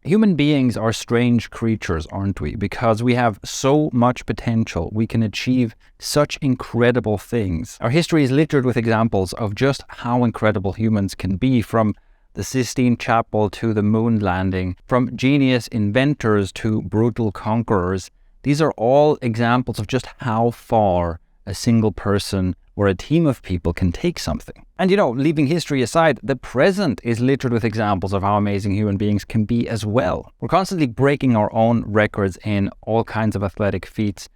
Human beings are strange creatures, aren't we? Because we have so much potential. We can achieve such incredible things. Our history is littered with examples of just how incredible humans can be, from the Sistine Chapel to the moon landing, from genius inventors to brutal conquerors. These are all examples of just how far a single person or a team of people can take something. And leaving history aside, the present is littered with examples of how amazing human beings can be as well. We're constantly breaking our own records in all kinds of athletic feats.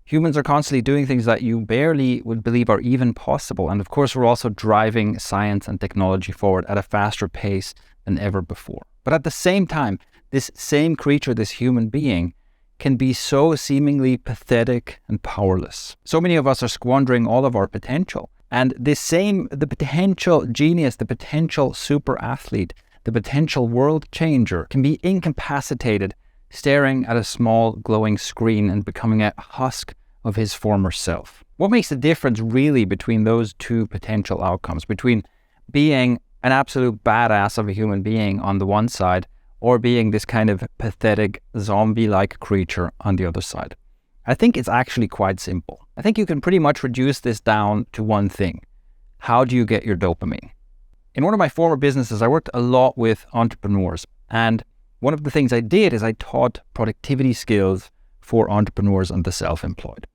Humans are constantly doing things that you barely would believe are even possible. And of course, we're also driving science and technology forward at a faster pace than ever before. But at the same time, this same creature, this human being, can be so seemingly pathetic and powerless. So many of us are squandering all of our potential. And the potential genius, the potential super athlete, the potential world changer can be incapacitated staring at a small glowing screen and becoming a husk of his former self. What makes the difference really between those two potential outcomes, between being an absolute badass of a human being on the one side or being this kind of pathetic zombie-like creature on the other side? I think it's actually quite simple. I think you can pretty much reduce this down to one thing. How do you get your dopamine? In one of my former businesses, I worked a lot with entrepreneurs. And one of the things I did is I taught productivity skills for entrepreneurs and the self-employed.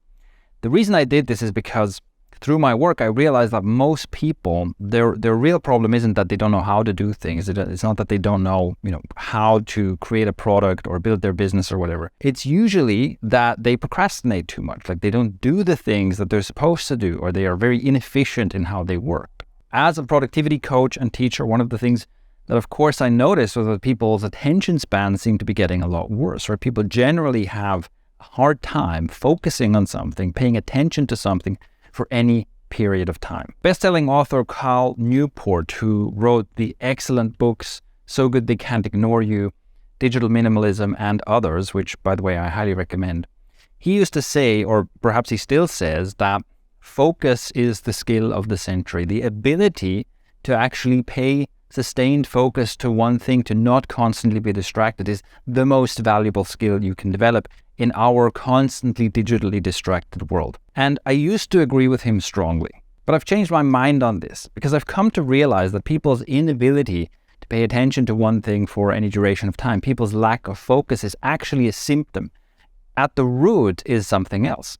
The reason I did this is because through my work, I realized that most people, their real problem isn't that they don't know how to do things. It's not that they don't know, how to create a product or build their business or whatever. It's usually that they procrastinate too much. Like they don't do the things that they're supposed to do, or they are very inefficient in how they work. As a productivity coach and teacher, one of the things that of course I noticed was that people's attention spans seem to be getting a lot worse, right? People generally have a hard time focusing on something, paying attention to something for any period of time. Best-selling author Cal Newport, who wrote the excellent books So Good They Can't Ignore You, Digital Minimalism, and others, which, by the way, I highly recommend, he used to say, or perhaps he still says, that focus is the skill of the century. The ability to actually pay sustained focus to one thing, to not constantly be distracted, is the most valuable skill you can develop in our constantly digitally distracted world. And I used to agree with him strongly, but I've changed my mind on this because I've come to realize that people's inability to pay attention to one thing for any duration of time, people's lack of focus, is actually a symptom. At the root is something else,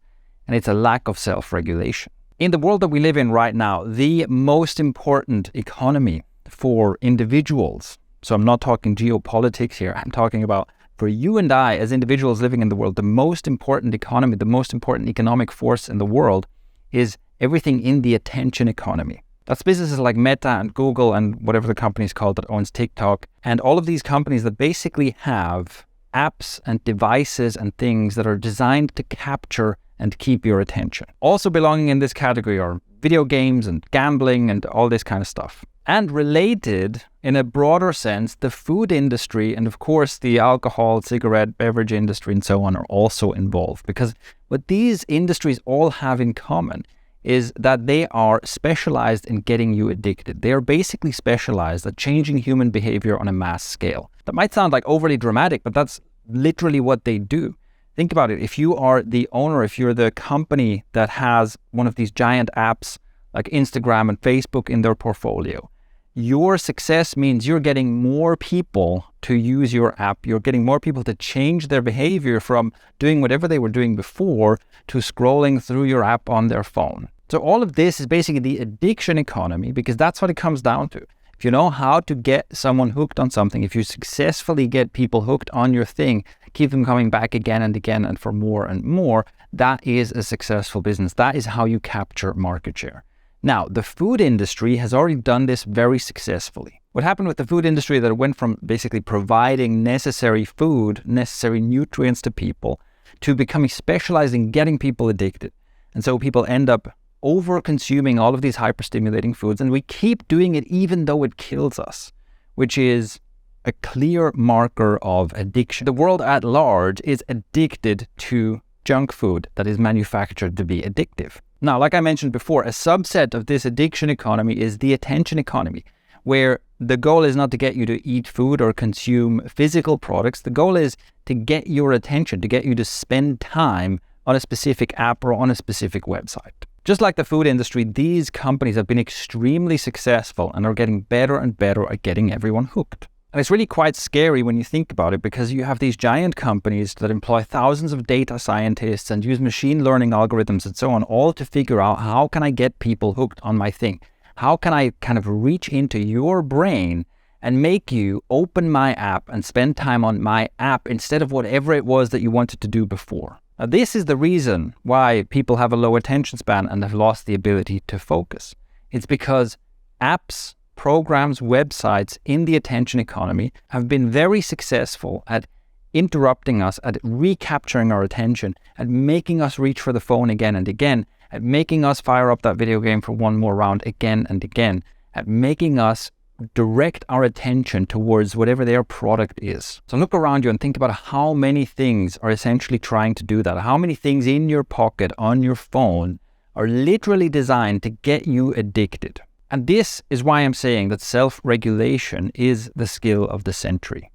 and it's a lack of self-regulation. In the world that we live in right now, the most important economy for individuals, so I'm not talking geopolitics here, I'm talking about for you and I as individuals living in the world, the most important economy, the most important economic force in the world is everything in the attention economy. That's businesses like Meta and Google and whatever the company is called that owns TikTok, and all of these companies that basically have apps and devices and things that are designed to capture and keep your attention. Also belonging in this category are video games and gambling and all this kind of stuff. And related, in a broader sense, the food industry and of course the alcohol, cigarette, beverage industry and so on are also involved. Because what these industries all have in common is that they are specialized in getting you addicted. They are basically specialized at changing human behavior on a mass scale. That might sound like overly dramatic, but that's literally what they do. Think about it. If you are the owner, if you're the company that has one of these giant apps like Instagram and Facebook in their portfolio, your success means you're getting more people to use your app. You're getting more people to change their behavior from doing whatever they were doing before to scrolling through your app on their phone. So all of this is basically the addiction economy, because that's what it comes down to. If you know how to get someone hooked on something, if you successfully get people hooked on your thing, keep them coming back again and again and for more and more, that is a successful business. That is how you capture market share. Now, the food industry has already done this very successfully. What happened with the food industry, that it went from basically providing necessary food, necessary nutrients to people, to becoming specialized in getting people addicted. And so people end up over-consuming all of these hyper-stimulating foods, and we keep doing it even though it kills us, which is a clear marker of addiction. The world at large is addicted to junk food that is manufactured to be addictive. Now, like I mentioned before, a subset of this addiction economy is the attention economy, where the goal is not to get you to eat food or consume physical products. The goal is to get your attention, to get you to spend time on a specific app or on a specific website. Just like the food industry, these companies have been extremely successful and are getting better and better at getting everyone hooked. And it's really quite scary when you think about it, because you have these giant companies that employ thousands of data scientists and use machine learning algorithms and so on, all to figure out how can I get people hooked on my thing? How can I kind of reach into your brain and make you open my app and spend time on my app instead of whatever it was that you wanted to do before? Now, this is the reason why people have a low attention span and have lost the ability to focus. It's because apps, programs, websites in the attention economy have been very successful at interrupting us, at recapturing our attention, at making us reach for the phone again and again, at making us fire up that video game for one more round again and again, at making us direct our attention towards whatever their product is. So look around you and think about how many things are essentially trying to do that. How many things in your pocket, on your phone, are literally designed to get you addicted. And this is why I'm saying that self-regulation is the skill of the century.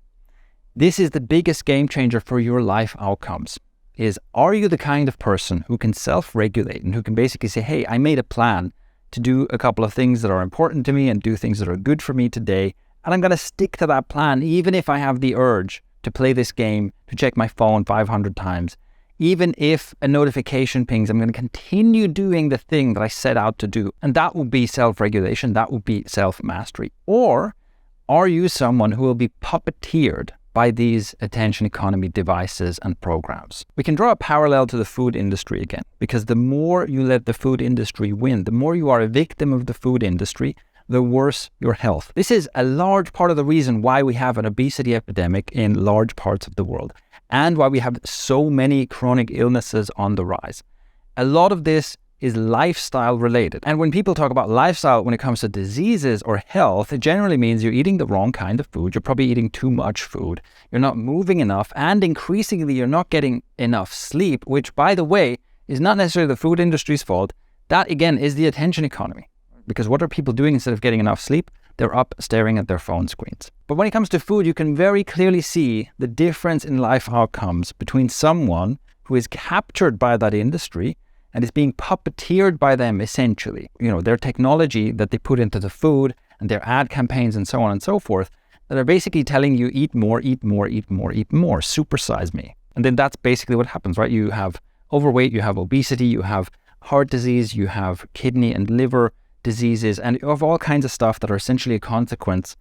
This is the biggest game changer for your life outcomes. Are you the kind of person who can self-regulate and who can basically say, hey, I made a plan to do a couple of things that are important to me and do things that are good for me today, and I'm going to stick to that plan even if I have the urge to play this game, to check my phone 500 times. Even if a notification pings, I'm going to continue doing the thing that I set out to do. And that would be self-regulation, that would be self-mastery. Or are you someone who will be puppeteered by these attention economy devices and programs? We can draw a parallel to the food industry again, because the more you let the food industry win, the more you are a victim of the food industry, the worse your health. This is a large part of the reason why we have an obesity epidemic in large parts of the world, and why we have so many chronic illnesses on the rise. A lot of this is lifestyle related. And when people talk about lifestyle when it comes to diseases or health, it generally means you're eating the wrong kind of food. You're probably eating too much food. You're not moving enough. And increasingly, you're not getting enough sleep, which, by the way, is not necessarily the food industry's fault. That, again, is the attention economy. Because what are people doing instead of getting enough sleep? They're up staring at their phone screens. But when it comes to food, you can very clearly see the difference in life outcomes between someone who is captured by that industry and is being puppeteered by them, essentially. Their technology that they put into the food and their ad campaigns and so on and so forth, that are basically telling you eat more, eat more, eat more, eat more, supersize me. And then that's basically what happens, right? You have overweight, you have obesity, you have heart disease, you have kidney and liver diseases, and you have all kinds of stuff that are essentially a consequence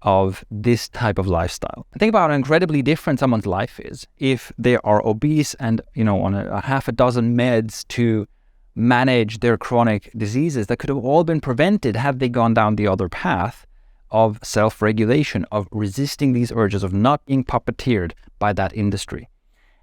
of this type of lifestyle. Think about how incredibly different someone's life is if they are obese and, on a half a dozen meds to manage their chronic diseases that could have all been prevented had they gone down the other path of self-regulation, of resisting these urges, of not being puppeteered by that industry.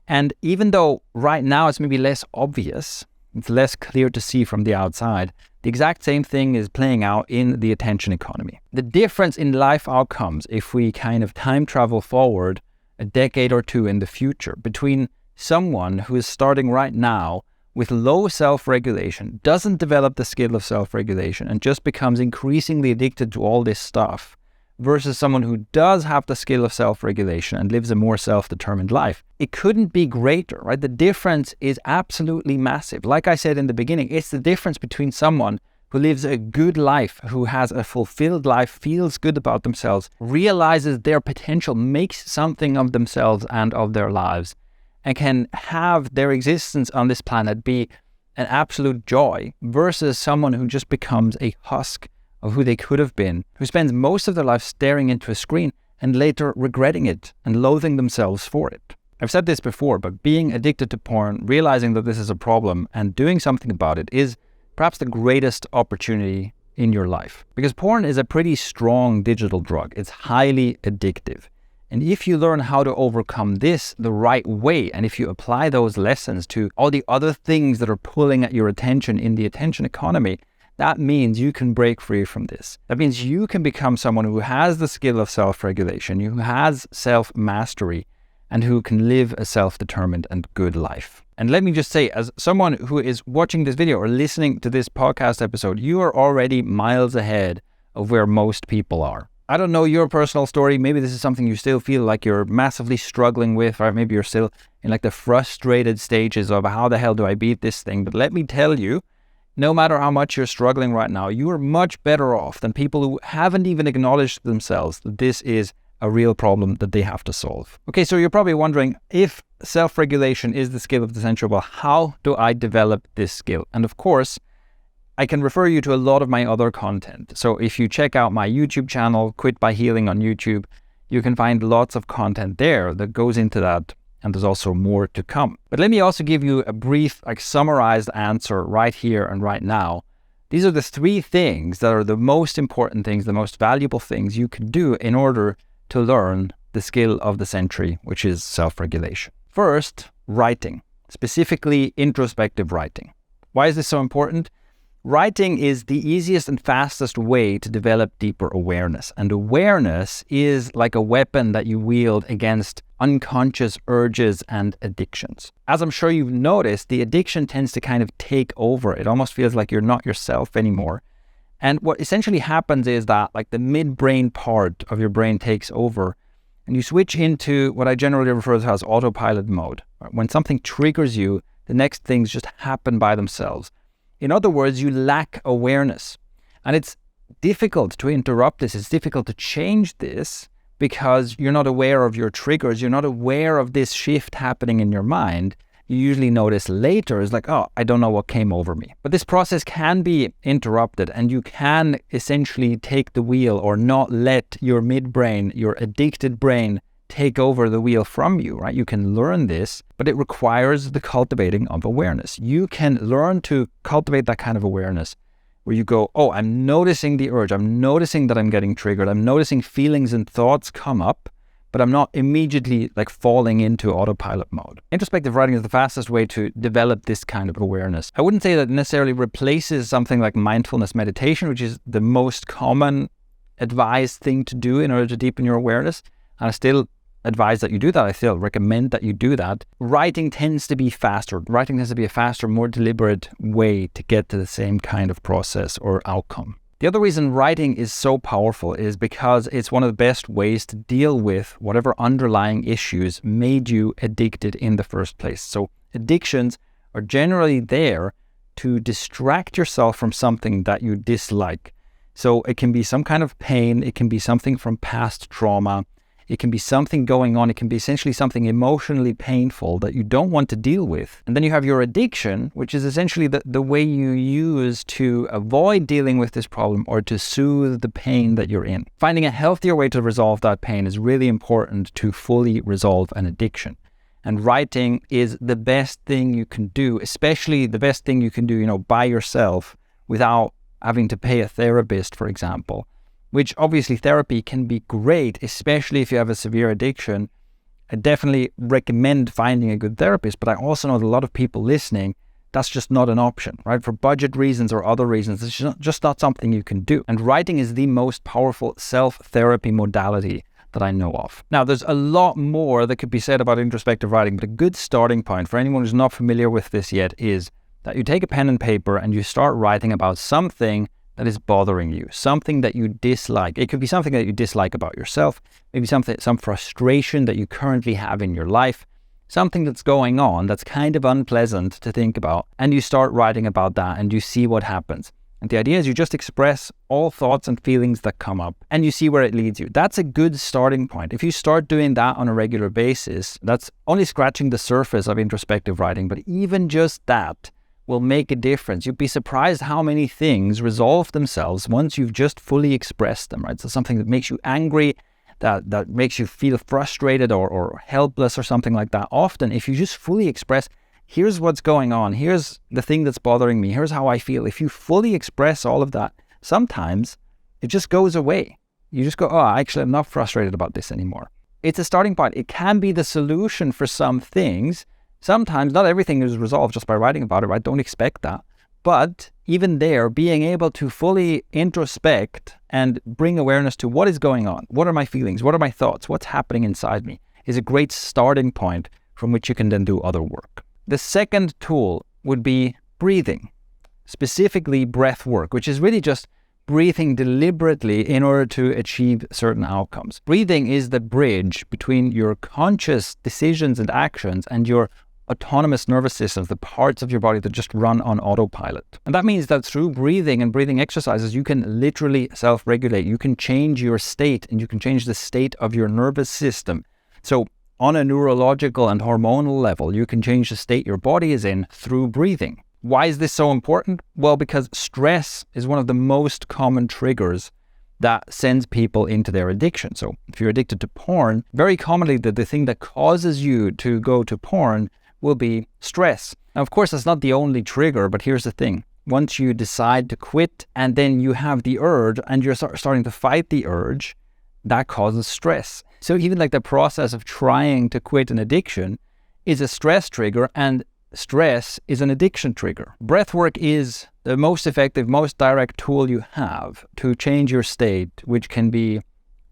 And even though right now it's maybe less obvious, it's less clear to see from the outside, the exact same thing is playing out in the attention economy. The difference in life outcomes, if we kind of time travel forward a decade or two in the future, between someone who is starting right now with low self-regulation, doesn't develop the skill of self-regulation, and just becomes increasingly addicted to all this stuff, versus someone who does have the skill of self-regulation and lives a more self-determined life, it couldn't be greater, right? The difference is absolutely massive. Like I said in the beginning, it's the difference between someone who lives a good life, who has a fulfilled life, feels good about themselves, realizes their potential, makes something of themselves and of their lives, and can have their existence on this planet be an absolute joy, versus someone who just becomes a husk of who they could have been, who spends most of their life staring into a screen and later regretting it and loathing themselves for it. I've said this before, but being addicted to porn, realizing that this is a problem and doing something about it is perhaps the greatest opportunity in your life. Because porn is a pretty strong digital drug. It's highly addictive. And if you learn how to overcome this the right way, and if you apply those lessons to all the other things that are pulling at your attention in the attention economy, that means you can break free from this. That means you can become someone who has the skill of self-regulation, who has self-mastery, and who can live a self-determined and good life. And let me just say, as someone who is watching this video or listening to this podcast episode, you are already miles ahead of where most people are. I don't know your personal story. Maybe this is something you still feel like you're massively struggling with, or maybe you're still in like the frustrated stages of how the hell do I beat this thing? But let me tell you, no matter how much you're struggling right now, you are much better off than people who haven't even acknowledged themselves that this is a real problem that they have to solve. Okay, so you're probably wondering, if self-regulation is the skill of the century, well, how do I develop this skill? And of course, I can refer you to a lot of my other content. So if you check out my YouTube channel, Quit by Healing on YouTube, you can find lots of content there that goes into that. And there's also more to come. But let me also give you a brief, summarized answer right here and right now. These are the 3 things that are the most important things, the most valuable things you can do in order to learn the skill of the century, which is self-regulation. First, writing, specifically introspective writing. Why is this so important? Writing is the easiest and fastest way to develop deeper awareness. And awareness is like a weapon that you wield against unconscious urges and addictions. As I'm sure you've noticed, the addiction tends to kind of take over. It almost feels like you're not yourself anymore. And what essentially happens is that like the midbrain part of your brain takes over and you switch into what I generally refer to as autopilot mode. When something triggers you, the next things just happen by themselves. In other words, you lack awareness. And it's difficult to interrupt this. It's difficult to change this because you're not aware of your triggers. You're not aware of this shift happening in your mind. You usually notice later, it's like, oh, I don't know what came over me. But this process can be interrupted and you can essentially take the wheel or not let your midbrain, your addicted brain, take over the wheel from you, right? You can learn this, but it requires the cultivating of awareness. You can learn to cultivate that kind of awareness where you go, oh, I'm noticing the urge. I'm noticing that I'm getting triggered. I'm noticing feelings and thoughts come up, but I'm not immediately like falling into autopilot mode. Introspective writing is the fastest way to develop this kind of awareness. I wouldn't say that it necessarily replaces something like mindfulness meditation, which is the most common advised thing to do in order to deepen your awareness. And I still advise that you do that. I still recommend that you do that. Writing tends to be faster. Writing tends to be a faster, more deliberate way to get to the same kind of process or outcome. The other reason writing is so powerful is because it's one of the best ways to deal with whatever underlying issues made you addicted in the first place. So addictions are generally there to distract yourself from something that you dislike. So it can be some kind of pain. It can be something from past trauma. It can be something going on. It can be essentially something emotionally painful that you don't want to deal with. And then you have your addiction, which is essentially the way you use to avoid dealing with this problem or to soothe the pain that you're in. Finding a healthier way to resolve that pain is really important to fully resolve an addiction. And writing is the best thing you can do, especially the best thing you can do, by yourself without having to pay a therapist, for example. Which obviously therapy can be great, especially if you have a severe addiction. I definitely recommend finding a good therapist, but I also know that a lot of people listening, that's just not an option, right? For budget reasons or other reasons, it's just not something you can do. And writing is the most powerful self-therapy modality that I know of. Now, there's a lot more that could be said about introspective writing, but a good starting point for anyone who's not familiar with this yet is that you take a pen and paper and you start writing about something that is bothering you, something that you dislike. It could be something that you dislike about yourself, maybe some frustration that you currently have in your life, something that's going on that's kind of unpleasant to think about, and you start writing about that and you see what happens. And the idea is you just express all thoughts and feelings that come up and you see where it leads you. That's a good starting point. If you start doing that on a regular basis, that's only scratching the surface of introspective writing, but even just that will make a difference. You'd be surprised how many things resolve themselves once you've just fully expressed them, right? So something that makes you angry, that makes you feel frustrated or helpless or something like that. Often, if you just fully express, here's what's going on, here's the thing that's bothering me, here's how I feel. If you fully express all of that, sometimes it just goes away. You just go, oh, actually, I'm not frustrated about this anymore. It's a starting point. It can be the solution for some things. Sometimes not everything is resolved just by writing about it, right? Don't expect that. But even there, being able to fully introspect and bring awareness to what is going on, what are my feelings, what are my thoughts, what's happening inside me, is a great starting point from which you can then do other work. The second tool would be breathing, specifically breath work, which is really just breathing deliberately in order to achieve certain outcomes. Breathing is the bridge between your conscious decisions and actions and your autonomous nervous systems, the parts of your body that just run on autopilot. And that means that through breathing and breathing exercises, you can literally self-regulate. You can change your state, and you can change the state of your nervous system. So on a neurological and hormonal level, you can change the state your body is in through breathing. Why is this so important? Well, because stress is one of the most common triggers that sends people into their addiction. So if you're addicted to porn, very commonly the thing that causes you to go to porn will be stress. Now, of course, that's not the only trigger, but here's the thing. Once you decide to quit and then you have the urge and you're starting to fight the urge, that causes stress. So even like the process of trying to quit an addiction is a stress trigger, and stress is an addiction trigger. Breathwork is the most effective, most direct tool you have to change your state, which can be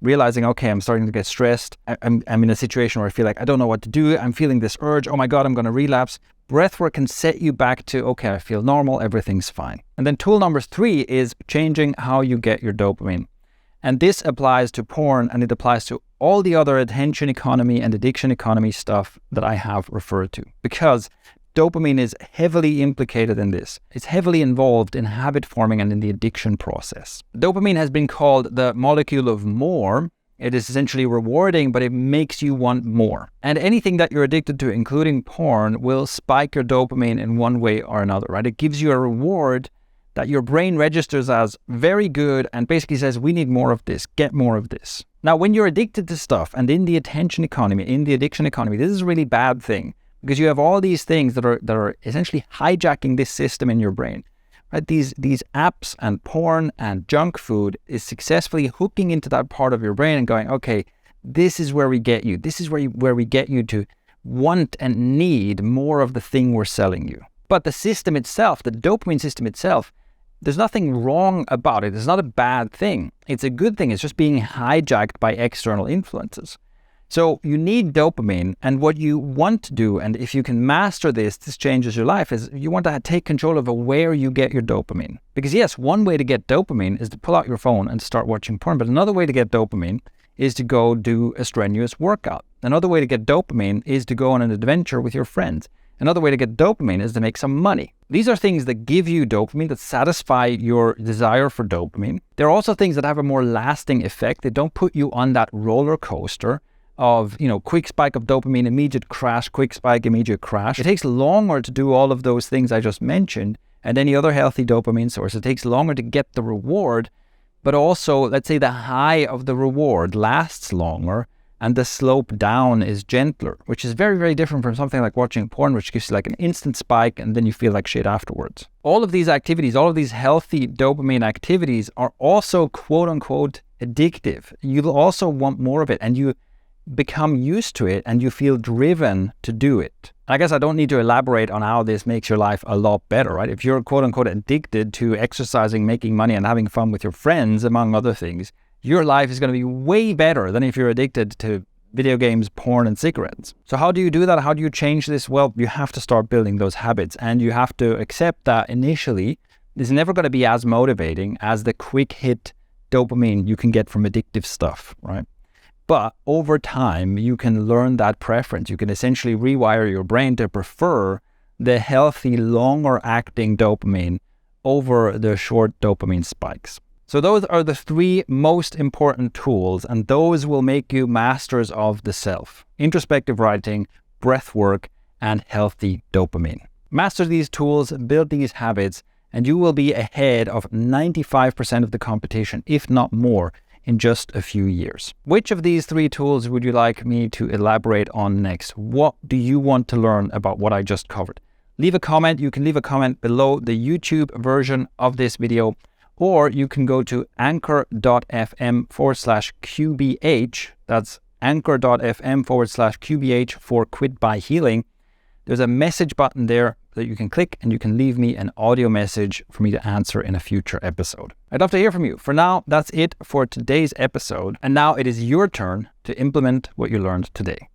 realizing, okay, I'm starting to get stressed. I'm in a situation where I feel like I don't know what to do. I'm feeling this urge. Oh my God, I'm going to relapse. Breathwork can set you back to, okay, I feel normal. Everything's fine. And then tool number 3 is changing how you get your dopamine. And this applies to porn, and it applies to all the other attention economy and addiction economy stuff that I have referred to, because dopamine is heavily implicated in this. It's heavily involved in habit forming and in the addiction process. Dopamine has been called the molecule of more. It is essentially rewarding, but it makes you want more. And anything that you're addicted to, including porn, will spike your dopamine in one way or another, right? It gives you a reward that your brain registers as very good and basically says, we need more of this, get more of this. Now, when you're addicted to stuff and in the attention economy, in the addiction economy, this is a really bad thing, because you have all these things that are essentially hijacking this system in your brain. Right? These apps and porn and junk food is successfully hooking into that part of your brain and going, okay, this is where we get you. This is where we get you to want and need more of the thing we're selling you. But the system itself, the dopamine system itself, there's nothing wrong about it. It's not a bad thing. It's a good thing. It's just being hijacked by external influences. So you need dopamine, and what you want to do, and if you can master this changes your life, is you want to take control over where you get your dopamine. Because yes, one way to get dopamine is to pull out your phone and start watching porn, but another way to get dopamine is to go do a strenuous workout. Another way to get dopamine is to go on an adventure with your friends. Another way to get dopamine is to make some money. These are things that give you dopamine, that satisfy your desire for dopamine. They're also things that have a more lasting effect. They don't put you on that roller coaster of, quick spike of dopamine, immediate crash, quick spike, immediate crash. It takes longer to do all of those things I just mentioned and any other healthy dopamine source. It takes longer to get the reward, but also, let's say the high of the reward lasts longer and the slope down is gentler, which is very, very different from something like watching porn, which gives you like an instant spike and then you feel like shit afterwards. All of these activities, all of these healthy dopamine activities are also quote unquote addictive. You'll also want more of it, and you become used to it and you feel driven to do it. I guess I don't need to elaborate on how this makes your life a lot better, right? If you're quote unquote addicted to exercising, making money and having fun with your friends, among other things, your life is going to be way better than if you're addicted to video games, porn and cigarettes. So how do you do that? How do you change this? Well, you have to start building those habits, and you have to accept that initially it's never going to be as motivating as the quick hit dopamine you can get from addictive stuff, right? But over time, you can learn that preference. You can essentially rewire your brain to prefer the healthy, longer-acting dopamine over the short dopamine spikes. So those are the 3 most important tools, and those will make you masters of the self: introspective writing, breathwork, and healthy dopamine. Master these tools, build these habits, and you will be ahead of 95% of the competition, if not more, in just a few years. Which of these 3 tools would you like me to elaborate on next? What do you want to learn about what I just covered? Leave a comment. You can leave a comment below the YouTube version of this video, or you can go to anchor.fm/QBH. That's anchor.fm/QBH for Quit by Healing. There's a message button there that you can click, and you can leave me an audio message for me to answer in a future episode. I'd love to hear from you. For now, that's it for today's episode. And now it is your turn to implement what you learned today.